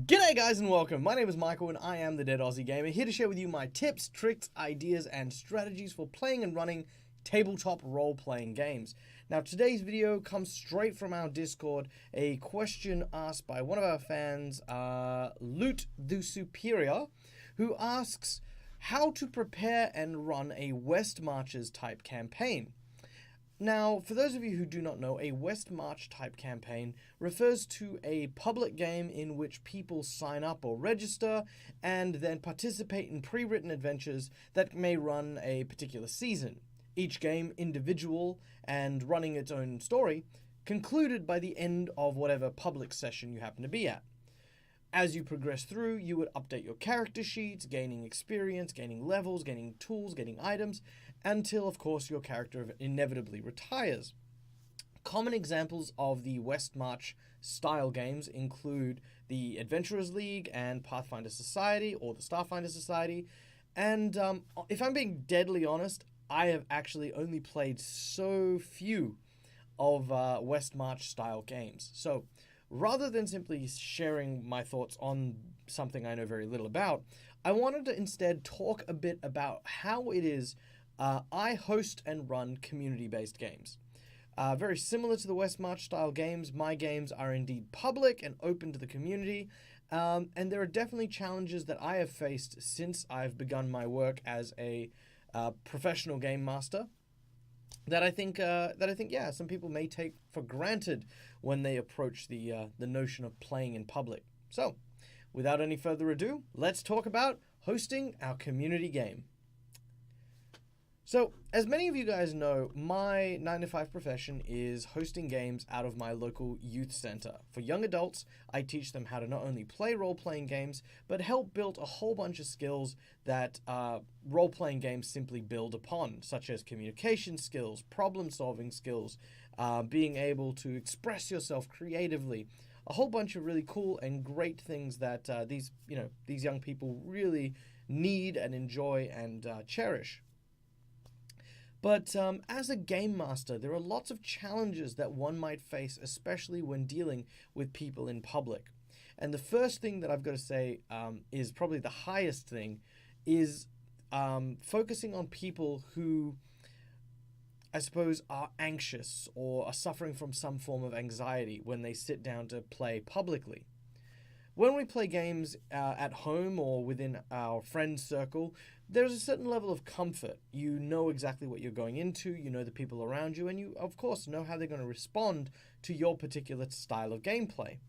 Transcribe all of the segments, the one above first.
G'day guys and welcome, my name is Michael and I am the Deadaussiegamer, here to share with you my tips, tricks, ideas and strategies for playing and running tabletop role-playing games. Now today's video comes straight from our Discord, a question asked by one of our fans, Loot the Superior, who asks how to prepare and run a West Marches type campaign. Now, for those of you who do not know, a West March type campaign refers to a public game in which people sign up or register and then participate in pre-written adventures that may run a particular season. Each game individual and running its own story, concluded by the end of whatever public session you happen to be at. As you progress through, you would update your character sheets, gaining experience, gaining levels, gaining tools, getting items, until, of course, your character inevitably retires. Common examples of the West March style games include the Adventurers League and Pathfinder Society, or the Starfinder Society. And if I'm being deadly honest, I have actually only played so few of West March style games. So rather than simply sharing my thoughts on something I know very little about, I wanted to instead talk a bit about how it is I host and run community-based games. Very similar to the West March style games, my games are indeed public and open to the community, and there are definitely challenges that I have faced since I've begun my work as a professional game master that I think some people may take for granted when they approach the notion of playing in public. So, without any further ado, let's talk about hosting our community game. So, as many of you guys know, my 9-to-5 profession is hosting games out of my local youth center. For young adults, I teach them how to not only play role-playing games, but help build a whole bunch of skills that role-playing games simply build upon, such as communication skills, problem-solving skills, being able to express yourself creatively, a whole bunch of really cool and great things that these young people really need and enjoy and cherish. But as a game master, there are lots of challenges that one might face, especially when dealing with people in public. And the first thing that I've got to say is probably the highest thing, is focusing on people who, I suppose, are anxious or are suffering from some form of anxiety when they sit down to play publicly. When we play games at home or within our friend circle, there's a certain level of comfort. You know exactly what you're going into, you know the people around you, and you, of course, know how they're going to respond to your particular style of gameplay.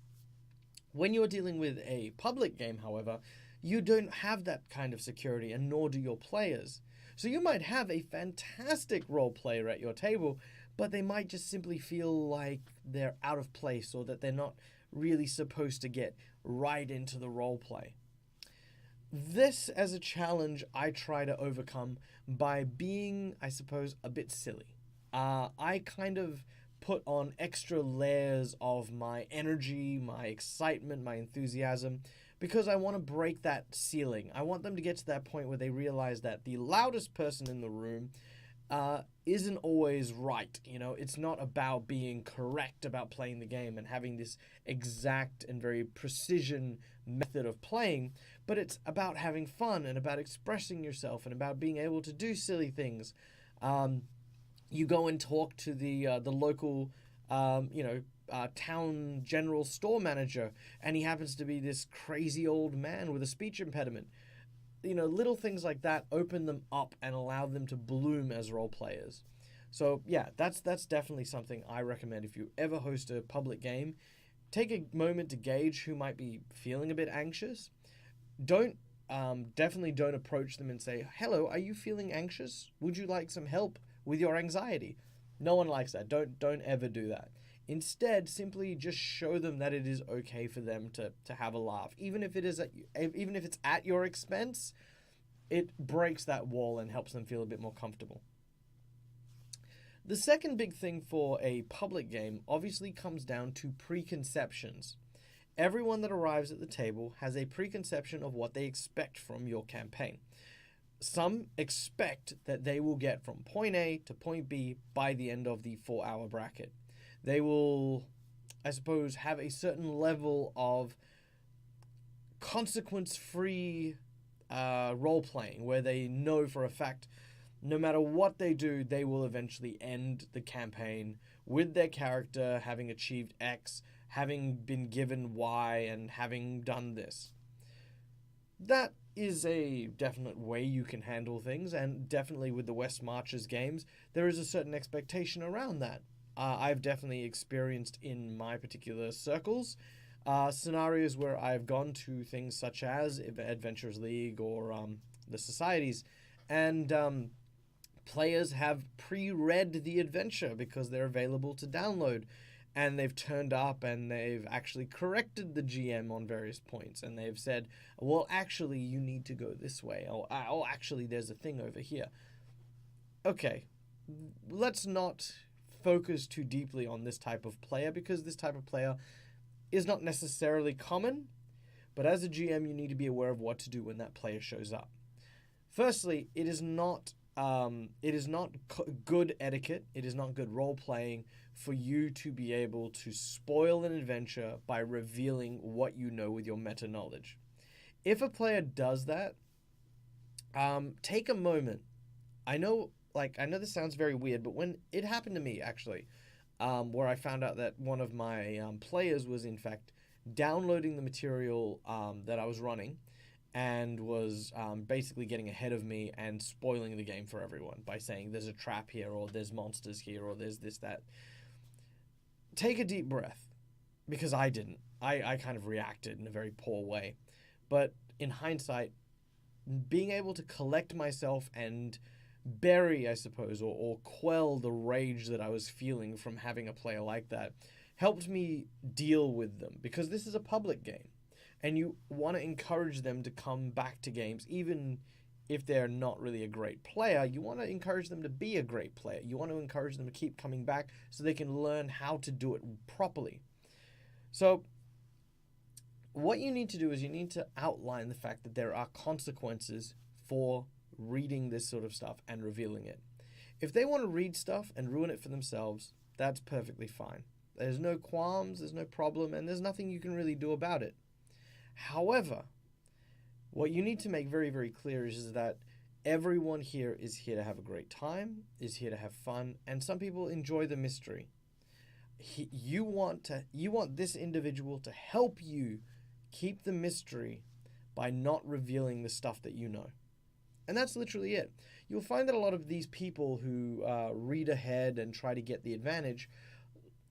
When you're dealing with a public game, however, you don't have that kind of security, and nor do your players. So you might have a fantastic role player at your table, but they might just simply feel like they're out of place or that they're not really supposed to get right into the role play. This, as a challenge, I try to overcome by being, I suppose, a bit silly. I kind of put on extra layers of my energy, my excitement, my enthusiasm, because I want to break that ceiling. I want them to get to that point where they realize that the loudest person in the room isn't always right. You know, it's not about being correct about playing the game and having this exact and very precision method of playing, but it's about having fun and about expressing yourself and about being able to do silly things. You go and talk to the local, town general store manager, and he happens to be this crazy old man with a speech impediment. You know, little things like that open them up and allow them to bloom as role players. So yeah, that's definitely something I recommend if you ever host a public game. Take a moment to gauge who might be feeling a bit anxious. Definitely don't approach them and say, "Hello, are you feeling anxious? Would you like some help with your anxiety?" No one likes that. Don't ever do that. Instead, simply just show them that it is okay for them to have a laugh. Even if it's at your expense, it breaks that wall and helps them feel a bit more comfortable. The second big thing for a public game obviously comes down to preconceptions. Everyone that arrives at the table has a preconception of what they expect from your campaign. Some expect that they will get from point A to point B by the end of the 4-hour bracket. They will, I suppose, have a certain level of consequence-free role-playing, where they know for a fact no matter what they do, they will eventually end the campaign with their character having achieved X, having been given Y, and having done this. That is a definite way you can handle things, and definitely with the West Marches games, there is a certain expectation around that. I've definitely experienced in my particular circles scenarios where I've gone to things such as Adventurers League or the Societies, and players have pre-read the adventure because they're available to download, and they've turned up and they've actually corrected the GM on various points, and they've said, well, actually, you need to go this way, or actually, there's a thing over here. Okay, let's not focus too deeply on this type of player, because this type of player is not necessarily common, but as a GM, you need to be aware of what to do when that player shows up. Firstly, it is not good etiquette, it is not good role-playing for you to be able to spoil an adventure by revealing what you know with your meta-knowledge. If a player does that, take a moment. I know this sounds very weird, but when it happened to me, actually, where I found out that one of my players was, in fact, downloading the material that I was running, and was basically getting ahead of me and spoiling the game for everyone by saying there's a trap here, or there's monsters here, or there's this, that. Take a deep breath, because I didn't. I kind of reacted in a very poor way. But in hindsight, being able to collect myself and bury, I suppose, or quell the rage that I was feeling from having a player like that helped me deal with them, because this is a public game. And you want to encourage them to come back to games, even if they're not really a great player. You want to encourage them to be a great player. You want to encourage them to keep coming back so they can learn how to do it properly. So what you need to do is you need to outline the fact that there are consequences for reading this sort of stuff and revealing it. If they want to read stuff and ruin it for themselves, that's perfectly fine. There's no qualms, there's no problem, and there's nothing you can really do about it. However, what you need to make very, very clear is that everyone here is here to have a great time, is here to have fun, and some people enjoy the mystery. You want this individual to help you keep the mystery by not revealing the stuff that you know. And that's literally it. You'll find that a lot of these people who read ahead and try to get the advantage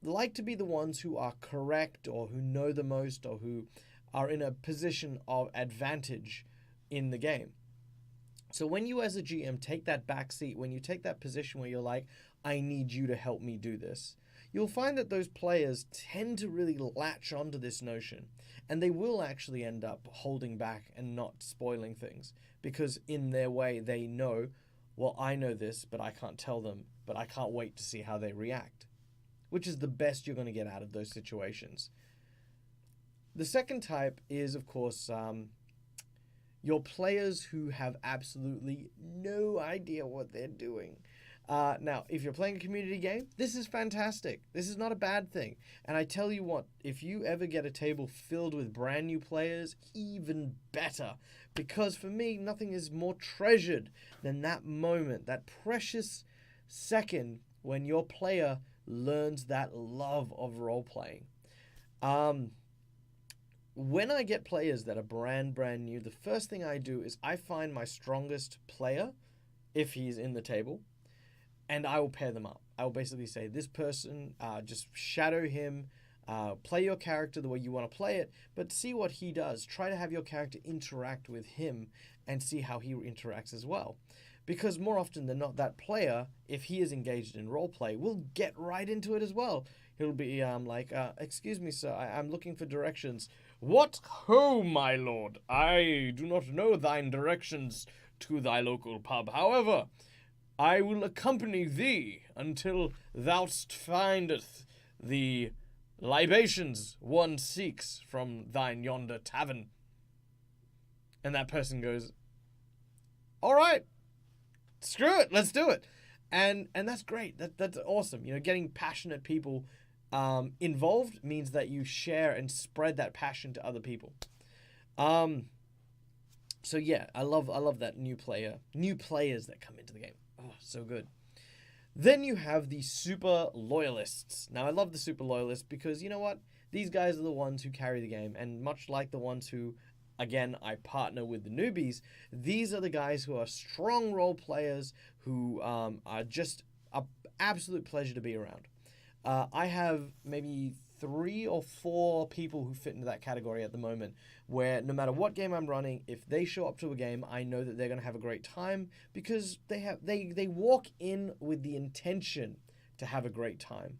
like to be the ones who are correct, or who know the most, or who are in a position of advantage in the game. So when you as a GM take that back seat, when you take that position where you're like, I need you to help me do this, you'll find that those players tend to really latch onto this notion, and they will actually end up holding back and not spoiling things, because in their way they know, well, I know this, but I can't tell them, but I can't wait to see how they react, which is the best you're going to get out of those situations. The second type is, of course, your players who have absolutely no idea what they're doing. Now, if you're playing a community game, this is fantastic. This is not a bad thing. And I tell you what, if you ever get a table filled with brand new players, even better. Because for me, nothing is more treasured than that moment, that precious second when your player learns that love of role-playing. When I get players that are brand new, the first thing I do is I find my strongest player, if he's in the table, and I will pair them up. I will basically say, this person, just shadow him, play your character the way you want to play it, but see what he does. Try to have your character interact with him and see how he interacts as well. Because more often than not, that player, if he is engaged in roleplay, will get right into it as well. He'll be like, excuse me, sir, I'm looking for directions. What ho, my lord? I do not know thine directions to thy local pub. However, I will accompany thee until thou findeth the libations one seeks from thine yonder tavern. And that person goes, all right, screw it, let's do it. And that's great. That's awesome. You know, getting passionate people involved means that you share and spread that passion to other people. Um, so yeah, I love that new players that come into the game. Oh, so good. Then you have the super loyalists. Now I love the super loyalists because you know what? These guys are the ones who carry the game, and much like the ones who, again, I partner with the newbies. These are the guys who are strong role players who are just a absolute pleasure to be around. I have maybe 3 or 4 people who fit into that category at the moment, where no matter what game I'm running, if they show up to a game, I know that they're going to have a great time because they walk in with the intention to have a great time.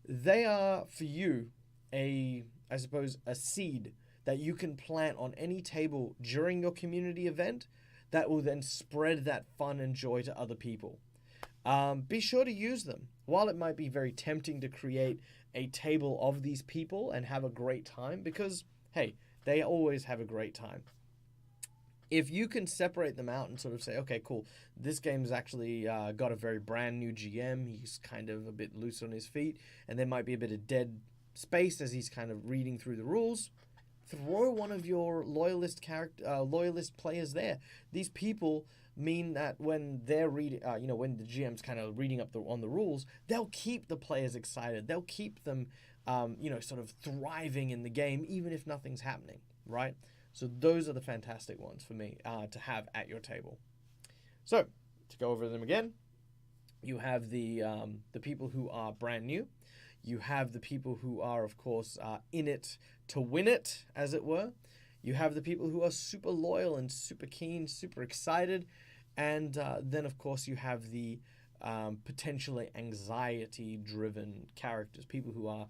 They are for you I suppose a seed that you can plant on any table during your community event that will then spread that fun and joy to other people. Be sure to use them. While it might be very tempting to create a table of these people and have a great time, because, hey, they always have a great time. If you can separate them out and sort of say, okay, cool, this game's actually got a very brand new GM, he's kind of a bit loose on his feet, and there might be a bit of dead space as he's kind of reading through the rules, throw one of your loyalist players there. These people mean that when they're reading, when the GM's kind of reading up on the rules, they'll keep the players excited. They'll keep them, sort of thriving in the game, even if nothing's happening, right? So those are the fantastic ones for me to have at your table. So to go over them again, you have the people who are brand new. You have the people who are, of course, in it to win it, as it were. You have the people who are super loyal and super keen, super excited. And then, of course, you have the potentially anxiety-driven characters, people who are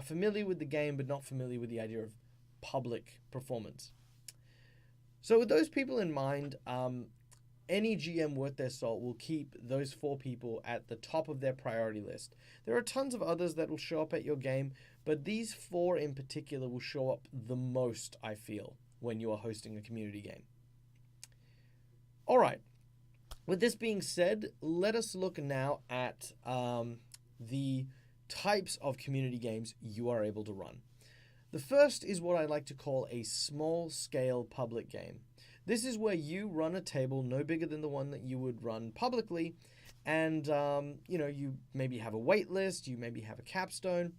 familiar with the game but not familiar with the idea of public performance. So with those people in mind, any GM worth their salt will keep those 4 people at the top of their priority list. There are tons of others that will show up at your game, but these 4 in particular will show up the most, I feel, when you are hosting a community game. All right. With this being said, let us look now at the types of community games you are able to run. The first is what I like to call a small-scale public game. This is where you run a table no bigger than the one that you would run publicly, and you maybe have a wait list, you maybe have a capstone.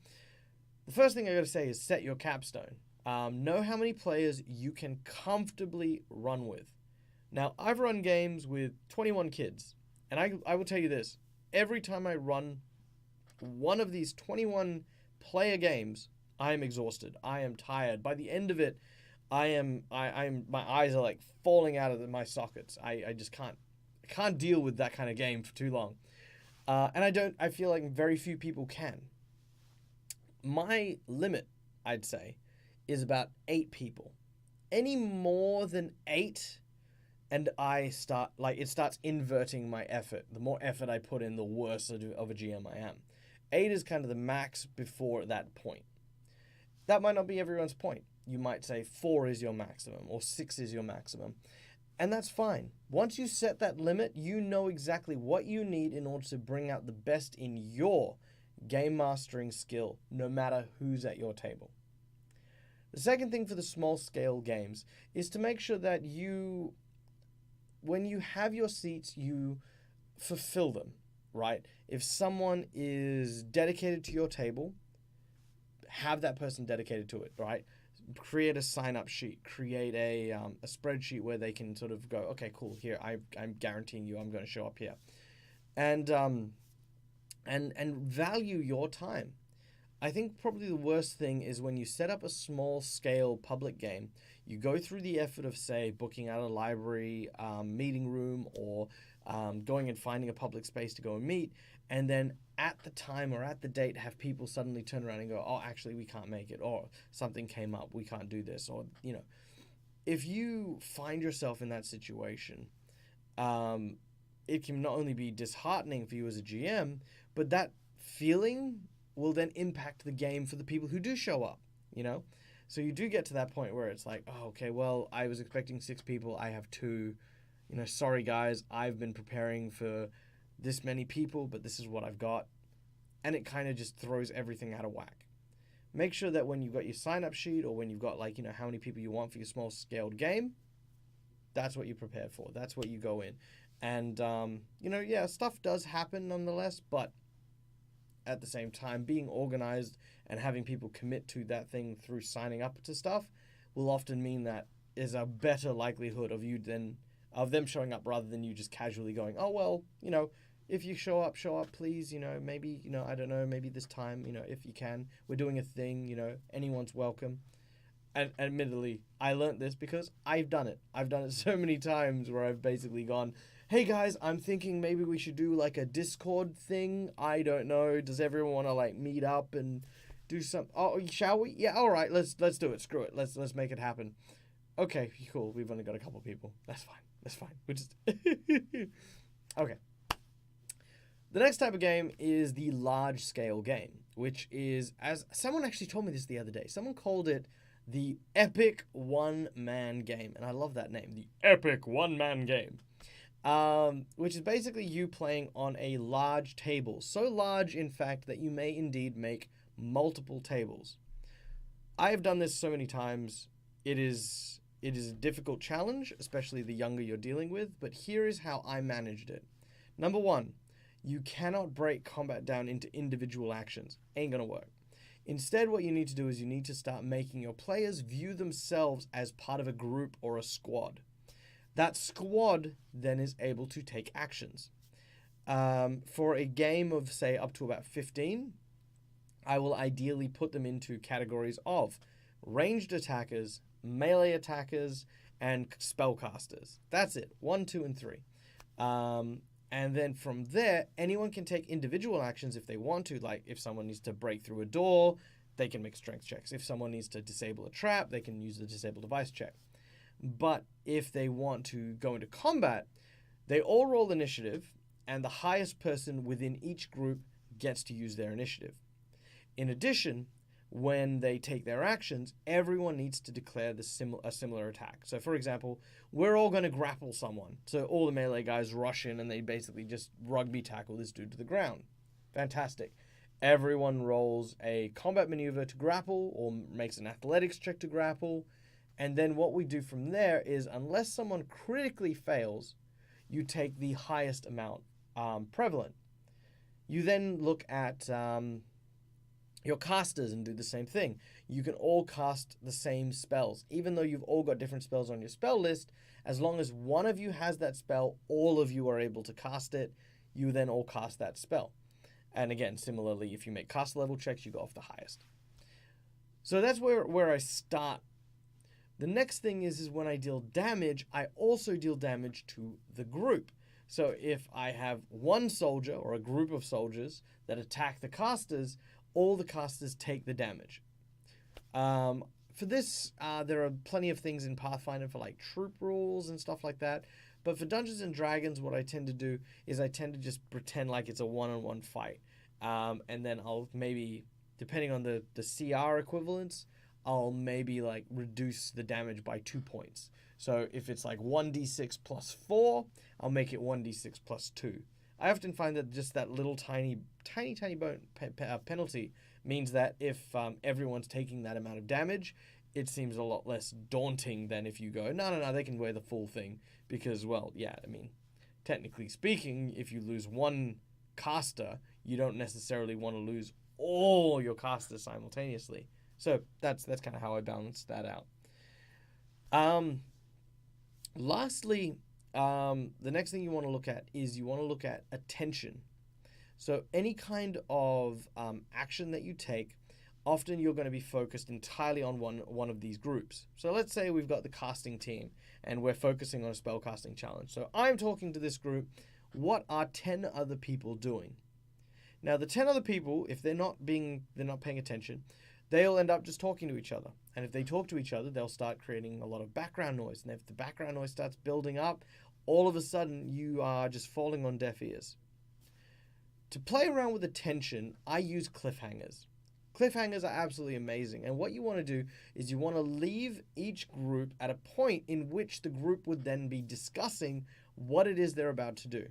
The first thing I got to say is set your capstone. Know how many players you can comfortably run with. Now, I've run games with 21 kids, and I will tell you this. Every time I run one of these 21 player games, I am exhausted. I am tired. By the end of it, I'm my eyes are like falling out of my sockets. I just can't deal with that kind of game for too long. And I feel like very few people can. My limit, I'd say, is about 8 people. Any more than 8, and it starts inverting my effort. The more effort I put in, the worse of a GM I am. 8 is kind of the max before that point. That might not be everyone's point. You might say 4 is your maximum or 6 is your maximum. And that's fine. Once you set that limit, you know exactly what you need in order to bring out the best in your game mastering skill, no matter who's at your table. The second thing for the small scale games is to make sure that when you have your seats, you fulfill them, right? If someone is dedicated to your table, have that person dedicated to it, right? Create a sign-up sheet, create a spreadsheet where they can sort of go, okay, cool, here, I'm guaranteeing you I'm going to show up here. And value your time. I think probably the worst thing is when you set up a small-scale public game, you go through the effort of, say, booking out a library, meeting room, or going and finding a public space to go and meet, and then at the time or at the date have people suddenly turn around and go, oh, actually, we can't make it, or something came up, we can't do this, or, if you find yourself in that situation, it can not only be disheartening for you as a GM, but that feeling will then impact the game for the people who do show up, So you do get to that point where it's like, oh, okay, well, I was expecting 6 people, I have 2, sorry guys, I've been preparing for this many people, but this is what I've got. And it kind of just throws everything out of whack. make sure that when you've got your sign-up sheet or when you've got, like, how many people you want for your small-scaled game, that's what you prepare for. That's what you go in. And, yeah, stuff does happen nonetheless, but at the same time, being organized and having people commit to that thing through signing up to stuff will often mean that is a better likelihood of them showing up rather than you just casually going, oh, well, if you show up, please, maybe, I don't know, maybe this time, if you can, we're doing a thing, anyone's welcome. And admittedly, I learned this because I've done it. I've done it so many times where I've basically gone, hey guys, I'm thinking maybe we should do like a Discord thing. I don't know. Does everyone want to like meet up and do some? Oh, shall we? Yeah, all right. Let's do it. Screw it. Let's make it happen. Okay, cool. We've only got a couple people. That's fine. We just okay. The next type of game is the large scale game, which is, as someone actually told me this the other day. Someone called it the epic one-man game, and I love that name, the epic one-man game. Which is basically you playing on a large table. So large, in fact, that you may indeed make multiple tables. I have done this so many times. It is a difficult challenge, especially the younger you're dealing with, but here is how I managed it. Number one, you cannot break combat down into individual actions. Ain't gonna work. Instead, what you need to do is you need to start making your players view themselves as part of a group or a squad. That squad then is able to take actions. For a game of, say, up to about 15, I will ideally put them into categories of ranged attackers, melee attackers, and spellcasters. That's it. 1, 2, and 3. And then from there, anyone can take individual actions if they want to. Like if someone needs to break through a door, they can make strength checks. If someone needs to disable a trap, they can use the disable device check. But if they want to go into combat, they all roll initiative, and the highest person within each group gets to use their initiative. In addition, when they take their actions, everyone needs to declare a similar attack. So, for example, we're all going to grapple someone. So all the melee guys rush in and they basically just rugby tackle this dude to the ground. Fantastic. Everyone rolls a combat maneuver to grapple or makes an athletics check to grapple. And then what we do from there is, unless someone critically fails, you take the highest amount prevalent. You then look at your casters and do the same thing. You can all cast the same spells. Even though you've all got different spells on your spell list, as long as one of you has that spell, all of you are able to cast it. You then all cast that spell. And again, similarly, if you make caster level checks, you go off the highest. So that's where I start. The next thing is when I deal damage, I also deal damage to the group. So if I have one soldier or a group of soldiers that attack the casters, all the casters take the damage. For this, there are plenty of things in Pathfinder for like troop rules and stuff like that. But for Dungeons and Dragons, what I tend to do is I tend to just pretend like it's a one-on-one fight. And then I'll maybe, depending on the CR equivalents, I'll maybe like reduce the damage by 2 points. So if it's like 1d6 plus 4, I'll make it 1d6 plus 2. I often find that just that little tiny penalty means that if everyone's taking that amount of damage, it seems a lot less daunting than if you go, no, they can wear the full thing. Because, well, yeah, I mean, technically speaking, if you lose one caster, you don't necessarily want to lose all your casters simultaneously. So that's kind of how I balance that out. Lastly, the next thing you want to look at is you want to look at attention. So any kind of action that you take, often you're going to be focused entirely on one of these groups. So let's say we've got the casting team and we're focusing on a spellcasting challenge. So I'm talking to this group. What are 10 other people doing? Now the 10 other people, if they're not paying attention, they'll end up just talking to each other. And if they talk to each other, they'll start creating a lot of background noise. And if the background noise starts building up, all of a sudden you are just falling on deaf ears. To play around with attention, I use cliffhangers. Cliffhangers are absolutely amazing. And what you want to do is you want to leave each group at a point in which the group would then be discussing what it is they're about to do.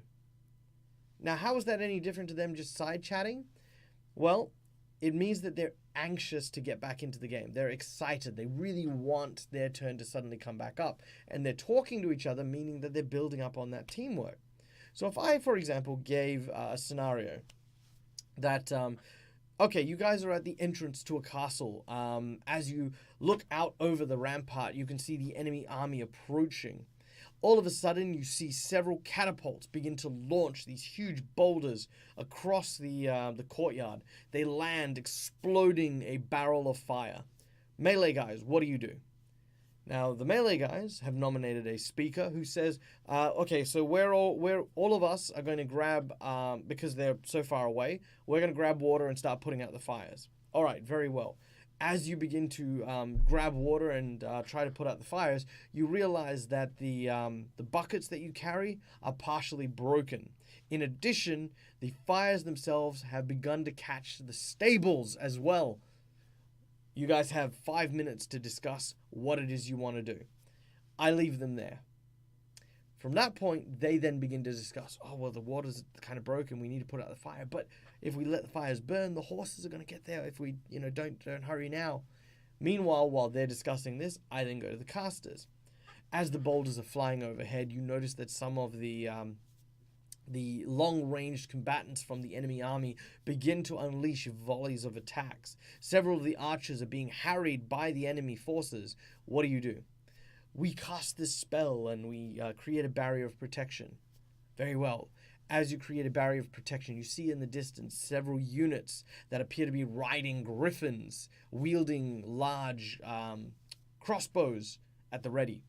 Now, how is that any different to them just side chatting? Well, it means that they're anxious to get back into the game. They're excited. They really want their turn to suddenly come back up. And they're talking to each other, meaning that they're building up on that teamwork. So if I, for example, gave a scenario that, okay, you guys are at the entrance to a castle. As you look out over the rampart, you can see the enemy army approaching. All of a sudden, you see several catapults begin to launch these huge boulders across the courtyard. They land, exploding a barrel of fire. Melee guys, what do you do? Now, the melee guys have nominated a speaker who says, okay, so all of us are going to grab, because they're so far away, we're going to grab water and start putting out the fires. All right, very well. As you begin to grab water and try to put out the fires, you realize that the buckets that you carry are partially broken. In addition, the fires themselves have begun to catch the stables as well. You guys have 5 minutes to discuss what it is you want to do. I leave them there. From that point, they then begin to discuss, oh, well, the water's kind of broken. We need to put out the fire. But if we let the fires burn, the horses are going to get there if we, don't hurry now. Meanwhile, while they're discussing this, I then go to the casters. As the boulders are flying overhead, you notice that some of the long-range combatants from the enemy army begin to unleash volleys of attacks. Several of the archers are being harried by the enemy forces. What do? We cast this spell and we create a barrier of protection. Very well. As you create a barrier of protection, you see in the distance several units that appear to be riding griffins, wielding large crossbows at the ready.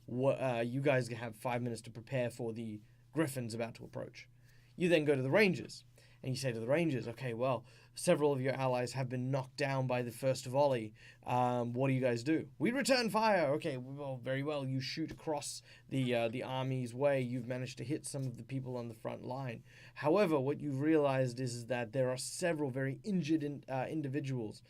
You guys have 5 minutes to prepare for the griffins about to approach. You then go to the rangers, and you say to the rangers, okay, well, several of your allies have been knocked down by the first volley. What do you guys do? We return fire. Okay, well, very well. You shoot across the army's way. You've managed to hit some of the people on the front line. However, what you've realized is that there are several very injured individuals.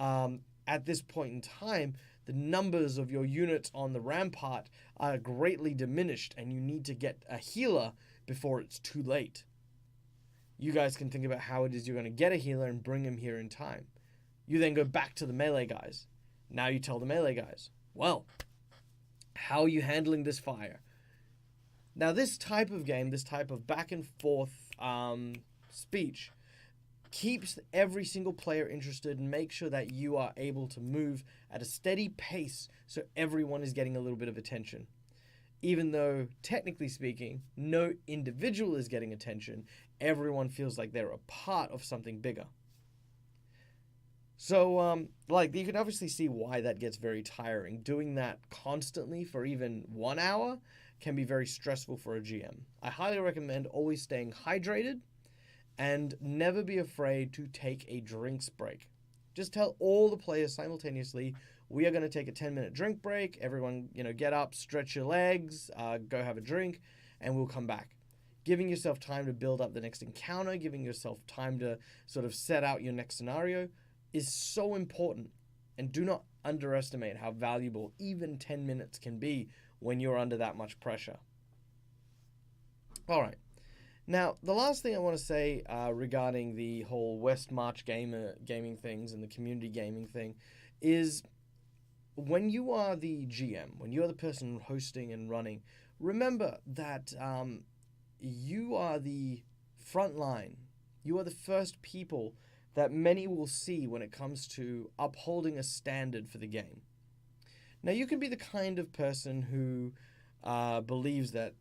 At this point in time, the numbers of your units on the rampart are greatly diminished, and you need to get a healer before it's too late. You guys can think about how it is you're going to get a healer and bring him here in time. You then go back to the melee guys. Now you tell the melee guys, well, how are you handling this fire? Now this type of game, this type of back and forth speech, keeps every single player interested and makes sure that you are able to move at a steady pace so everyone is getting a little bit of attention. Even though, technically speaking, no individual is getting attention, everyone feels like they're a part of something bigger. So, you can obviously see why that gets very tiring. Doing that constantly for even 1 hour can be very stressful for a GM. I highly recommend always staying hydrated and never be afraid to take a drinks break. Just tell all the players simultaneously, we are going to take a 10-minute drink break. Everyone, get up, stretch your legs, go have a drink, and we'll come back. Giving yourself time to build up the next encounter, giving yourself time to sort of set out your next scenario is so important. And do not underestimate how valuable even 10 minutes can be when you're under that much pressure. All right. Now, the last thing I want to say regarding the whole West March gaming things and the community gaming thing is when you are the GM, when you are the person hosting and running, remember that you are the front line. You are the first people that many will see when it comes to upholding a standard for the game. Now, you can be the kind of person who believes that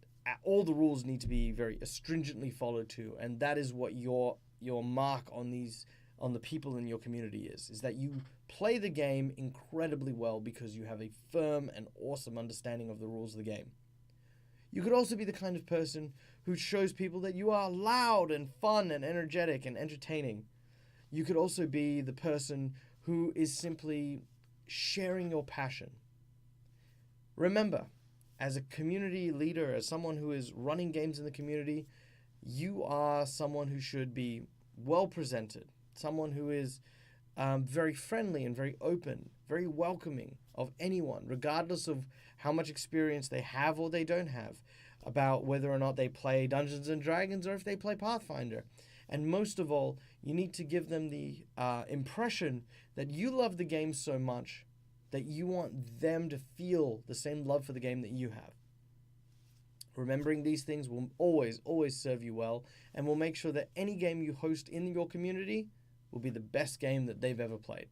all the rules need to be very stringently followed to, and that is what your mark on the people in your community is that you play the game incredibly well because you have a firm and awesome understanding of the rules of the game. You could also be the kind of person who shows people that you are loud and fun and energetic and entertaining. You could also be the person who is simply sharing your passion. Remember, as a community leader, as someone who is running games in the community, you are someone who should be well presented, someone who is very friendly and very open, very welcoming of anyone, regardless of how much experience they have or they don't have, about whether or not they play Dungeons and Dragons or if they play Pathfinder. And most of all, you need to give them the impression that you love the game so much that you want them to feel the same love for the game that you have. Remembering these things will always serve you well, and will make sure that any game you host in your community will be the best game that they've ever played.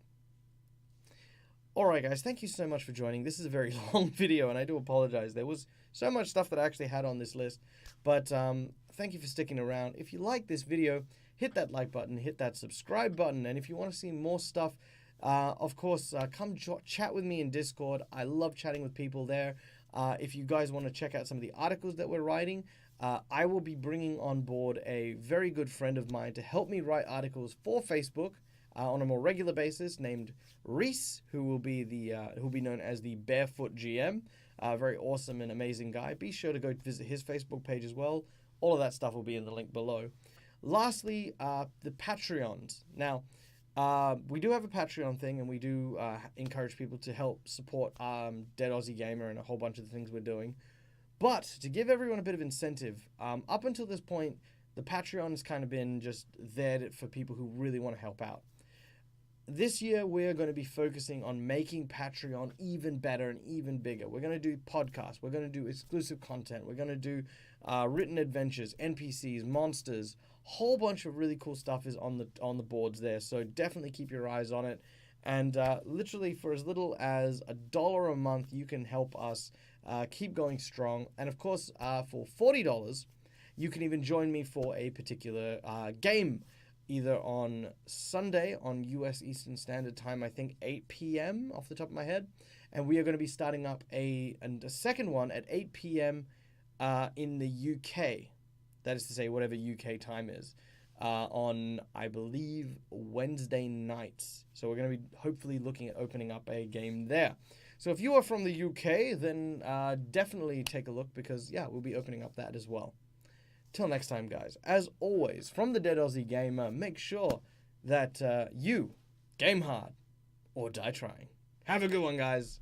Alright guys, thank you so much for joining. This is a very long video, and I do apologize. There was so much stuff that I actually had on this list, but thank you for sticking around. If you like this video, hit that like button, hit that subscribe button, and if you want to see more stuff, of course, come chat with me in Discord. I love chatting with people there. If you guys want to check out some of the articles that we're writing, I will be bringing on board a very good friend of mine to help me write articles for Facebook on a more regular basis, named Reese, who will be known as the Barefoot GM. Very awesome and amazing guy. Be sure to go visit his Facebook page as well. All of that stuff will be in the link below. Lastly, the Patreons. Now, we do have a Patreon thing, and we do encourage people to help support Deadaussiegamer and a whole bunch of the things we're doing. But to give everyone a bit of incentive, up until this point, the Patreon has kind of been just there for people who really want to help out. This year, we're going to be focusing on making Patreon even better and even bigger. We're going to do podcasts. We're going to do exclusive content. We're going to do written adventures, NPCs, monsters. Whole bunch of really cool stuff is on the boards there. So definitely keep your eyes on it. And literally for as little as $1 a month, you can help us keep going strong. And of course, for $40, you can even join me for a particular game, either on Sunday on US Eastern Standard Time, I think 8 p.m. off the top of my head. And we are going to be starting up a second one at 8 p.m. In the UK. That is to say, whatever UK time is. On, I believe, Wednesday nights. So we're going to be hopefully looking at opening up a game there. So if you are from the UK, then definitely take a look, because, yeah, we'll be opening up that as well. Till next time, guys, as always, from the Deadaussiegamer, make sure that you game hard or die trying. Have a good one, guys.